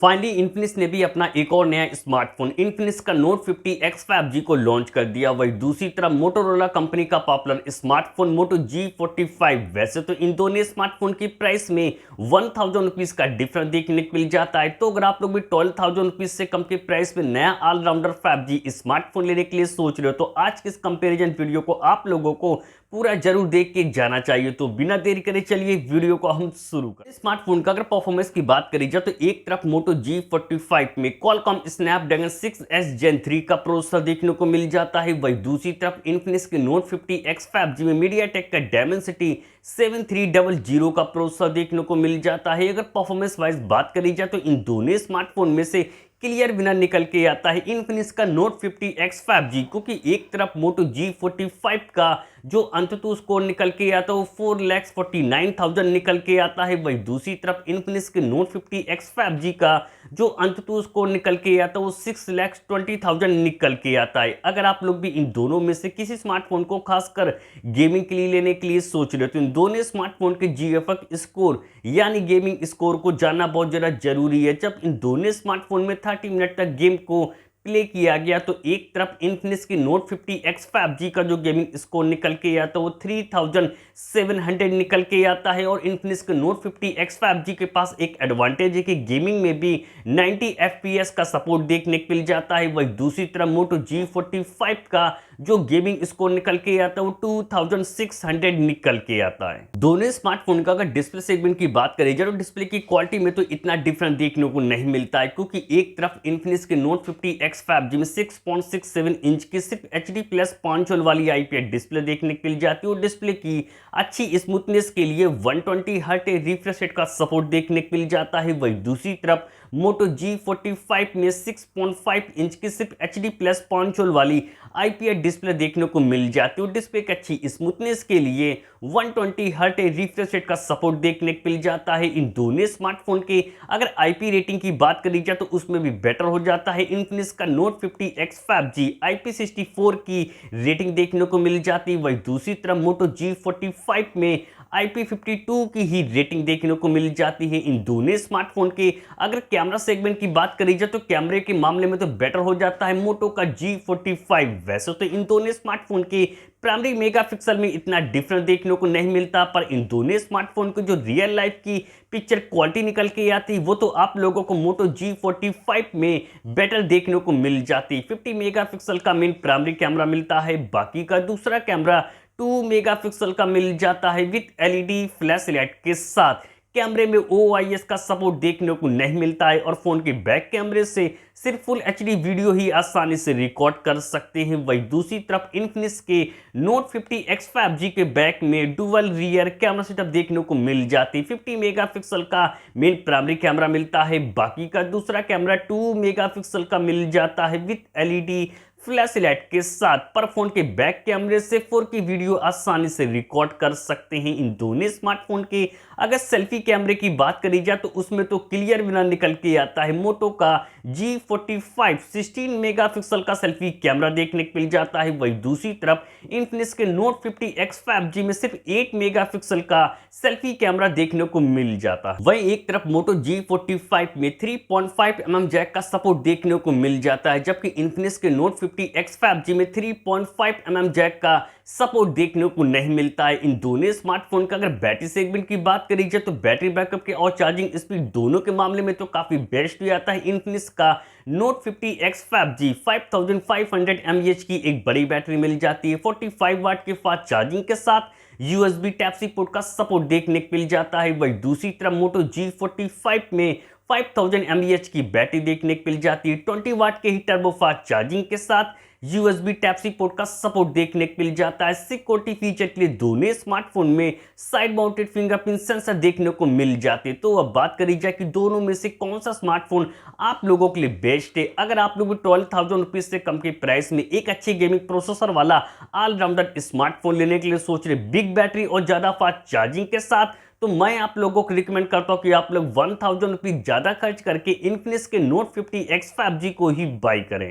Finally Infinix ने भी अपना एक और नया स्मार्टफोन इन्फिनिक्स का नोट 50X 5G को लॉन्च कर दिया। वही दूसरी तरफ मोटोरोला कंपनी का पॉपुलर स्मार्टफोन मोटो G45। वैसे तो इन दोनों स्मार्टफोन की प्राइस में 1000 रुपीज का डिफरेंस देखने को मिल जाता है। तो अगर आप लोग भी 12,000 रुपीज से कम के प्राइस में नया ऑलराउंडर 5G स्मार्टफोन लेने के लिए सोच रहे हो तो आज के इस कंपेरिजन वीडियो को आप लोगों को पूरा जरूर देख के जाना चाहिए। तो बिना देरी करे चलिए वीडियो को हम शुरू करें। स्मार्टफोन का अगर परफॉर्मेंस की बात करी जाए तो एक तरफ मोटो G45 में Qualcomm Snapdragon 6S Gen 3 का प्रोसेसर देखने को मिल जाता है। वही दूसरी तरफ इन्फिनिक्स के नोट 50X 5G में MediaTek का Dimensity 7300 का प्रोसेसर देखने को मिल जाता है। अगर परफॉर्मेंस वाइज बात करी जाए तो इन दोनों स्मार्टफोन में से क्लियर विनर निकल के आता है इन्फिनिक्स का नोट 50X 5G, क्योंकि एक तरफ मोटो G45 का जो अंततः स्कोर निकल के आता है वो 4,49,000 निकल के आता है। वही दूसरी तरफ इन्फिनिक्स के नोट 50X 5G का जो अंततः स्कोर निकल के आता है वो 6,20,000 निकल के आता है। अगर आप लोग भी इन दोनों में से किसी स्मार्टफोन को खासकर गेमिंग के लिए लेने के लिए सोच रहे हो तो इन दोनों स्मार्टफोन के GFX स्कोर यानी गेमिंग स्कोर को जानना बहुत ज़्यादा जरूरी है। जब इन दोनों स्मार्टफोन में 30 मिनट तक गेम को प्ले किया गया तो एक तरफ इन्फिनिक्स की नोट 50X 5G का जो गेमिंग स्कोर निकल के आता है वो 3700 निकल के आता है। और इन्फिनिक्स के नोट 50X 5G के पास एक एडवांटेज है कि गेमिंग में भी 90 FPS का सपोर्ट देखने को मिल जाता है। वही दूसरी तरफ मोटो G45 का जो गेमिंग स्कोर निकल के आता है वो 2600 निकल के आता है। दोनों स्मार्टफोन का अगर डिस्प्ले सेगमेंट की बात करें जाए तो डिस्प्ले की क्वालिटी में तो इतना डिफरेंस देखने को नहीं मिलता है, क्योंकि एक तरफ इन्फिनिक्स के नोट 50X 5G में 6.67 इंच की सिर्फ HD+ 5 वाली IPS डिस्प्ले देखने को मिल जाती है। और डिस्प्ले की अच्छी स्मूथनेस के लिए 120 हर्ट रिफ्रेश रेट का सपोर्ट देखने को मिल जाता है। वही दूसरी तरफ मोटो G45 में 6.5 इंच की सिर्फ HD+ 5 वाली IPS डिस्प्ले देखने को मिल जाती है। और डिस्प्ले की अच्छी स्मूथनेस के लिए 120 हर्ट रिफ्रेश रेट का सपोर्ट देखने को मिल जाता है। इन दोनों स्मार्टफोन के अगर IP रेटिंग की बात करी जाए तो उसमें भी बेटर हो जाता है। इन्फिनिक्स का नोट 50X 5G IP64 की रेटिंग देखने को मिल जाती है। वही दूसरी तरफ मोटो G45 में IP52 की ही रेटिंग देखने को मिल जाती है। इन दोनों स्मार्टफोन के अगर कैमरा सेगमेंट की बात करी जाए तो कैमरे के मामले में तो बेटर हो जाता है मोटो का G45। वैसे तो इन दोनों स्मार्टफोन के प्राइमरी मेगापिक्सल में इतना डिफरेंस देखने को नहीं मिलता, पर इन दोनों स्मार्टफोन को जो रियल लाइफ की पिक्चर क्वालिटी निकल के आती वो तो आप लोगों को मोटो G45 में बेटर देखने को मिल जाती। 50 मेगापिक्सल का मेन प्राइमरी कैमरा मिलता है, बाकी का दूसरा कैमरा 2 मेगापिक्सल का मिल जाता है विद LED फ्लैश लाइट के साथ। कैमरे में OIS का सपोर्ट देखने को नहीं मिलता है और फोन के बैक कैमरे से सिर्फ फुल HD वीडियो ही आसानी से रिकॉर्ड कर सकते हैं। वही दूसरी तरफ इन्फिनिक्स के नोट 50X 5G के बैक में डुअल रियर कैमरा सेटअप देखने को मिल जाती है। 50 मेगापिक्सल का मेन प्राइमरी कैमरा मिलता है, बाकी का दूसरा कैमरा 2 मेगापिक्सल का मिल जाता है विद LED फ्लैश लाइट के साथ। पर फोन के बैक कैमरे से 4K वीडियो आसानी से रिकॉर्ड कर सकते हैं। इन दोनों स्मार्टफोन के अगर सेल्फी कैमरे की बात करी जाए तो उसमें तो क्लियर विनर निकल के आता है मोटो का G45 16 मेगापिक्सल का सेल्फी कैमरा देखने को मिल जाता है। वही दूसरी तरफ इन्फिनिक्स के नोट 50X 5G में सिर्फ 8 मेगापिक्सल का सेल्फी कैमरा देखने को मिल जाता है। वही एक तरफ मोटो G45 में 3.5mm जैक का सपोर्ट देखने को मिल जाता है, जबकि इन्फिनिक्स के नोट 50X 5G में 3.5mm जैक का सपोर्ट देखने को नहीं मिलता है। इन दोनों स्मार्टफोन का अगर बैटरी सेगमेंट की बात करी जाए तो बैटरी बैकअप के और चार्जिंग स्पीड दोनों के मामले में तो काफी बेस्ट भी आता है। इन्फिनिक्स का नोट 50X 5G 5500 mAh की एक बड़ी बैटरी मिल जाती है। 45 वाट के फास्ट चार्जिंग के साथ USB Type-C पोर्ट का सपोर्ट देखने को मिल जाता है। वही दूसरी तरफ मोटो G45 में 5000 mAh की बैटरी देखने को मिल जाती है। 20 वाट के ही टर्बो फास्ट चार्जिंग के साथ USB Type-C पोर्ट का सपोर्ट देखने को मिल जाता है। सिक्योरिटी फीचर के लिए दोनों स्मार्टफोन में साइड माउंटेड फिंगरप्रिंट सेंसर देखने को मिल जाते। तो अब बात करी जाए कि दोनों में से कौन सा स्मार्टफोन आप लोगों के लिए बेस्ट है। अगर आप लोग 12,000 रुपीज से कम के प्राइस में एक अच्छी गेमिंग प्रोसेसर वाला ऑलराउंडर स्मार्टफोन लेने के लिए सोच रहे, बिग बैटरी और ज्यादा फास्ट चार्जिंग के साथ, तो मैं आप लोगों को रिकमेंड करता हूं कि आप लोग 1000 रुपीज ज्यादा खर्च करके इन्फिनिक्स के नोट 50X 5G को ही बाई करें।